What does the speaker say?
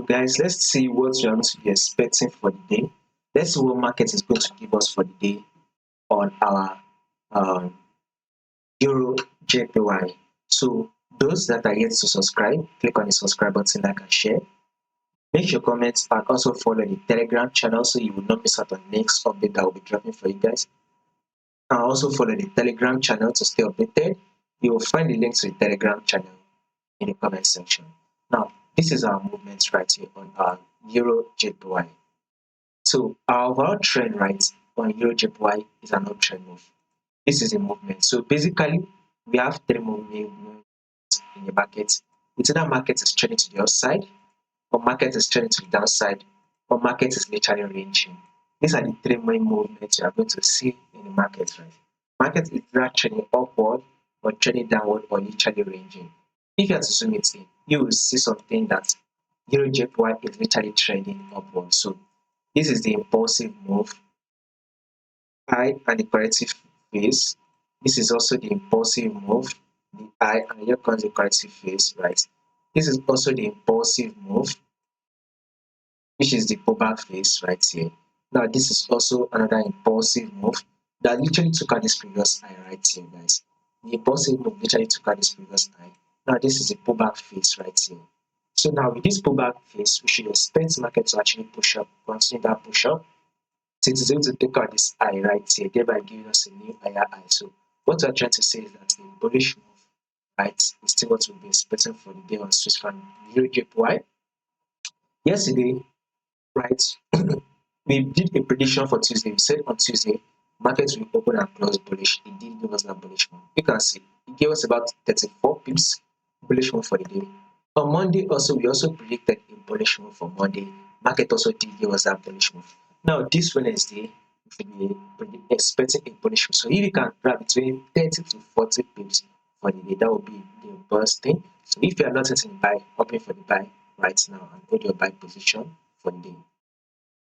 guys, let's see what we are going to be expecting for the day. Let's see what market is going to give us for the day on our um, Euro JPY. So those that are yet to subscribe, click on the subscribe button, like and share. Make your comments and also follow the Telegram channel so you will not miss out on the next update that will be dropping for you guys. And also follow the Telegram channel to stay updated. You will find the link to the Telegram channel in the comment section. Now, this is our movement right here on our Euro JPY. So our overall trend right on Euro JPY is an uptrend move. This is a movement. So basically, we have three movements in the market. It's either market is trending to the upside, or market is trending to the downside, or market is literally ranging. These are the three main movements you are going to see in the market, right? Market is either trending upward, or trending downward, or literally ranging. If you are to zoom it in, you will see something that EURJPY is literally trending upward. So this is the impulsive move, high and the corrective phase. This is also the impulsive move, the high, and here comes the corrective phase, right? This is also the impulsive move, which is the pullback phase right here. Now this is also another impulsive move that literally took out this previous high right here, guys. The impulsive move literally took out this previous high. Now this is the pullback phase right here. So now with this pullback phase, we should expect market to actually push up, continue that push up. So it is able to take out this high right here, thereby giving us a new higher high. So what we're trying to say is that the bullish move, right, is still what we'll be expecting for the day on Swiss franc EURJPY. Yesterday, right, we did a prediction for Tuesday. We said on Tuesday, markets will open and close bullish. It did give us that bullish move. You can see it gave us about 34 pips bullish move for the day. On Monday also, we also predicted a bullish move for Monday. Market also did give us that bullish move. Now this Wednesday, we should be expecting a bullish move. So if you can grab between 30 to 40 pips for the day, that would be the best thing. So if you are not in buy, open for the buy right now and hold your buy position for the day.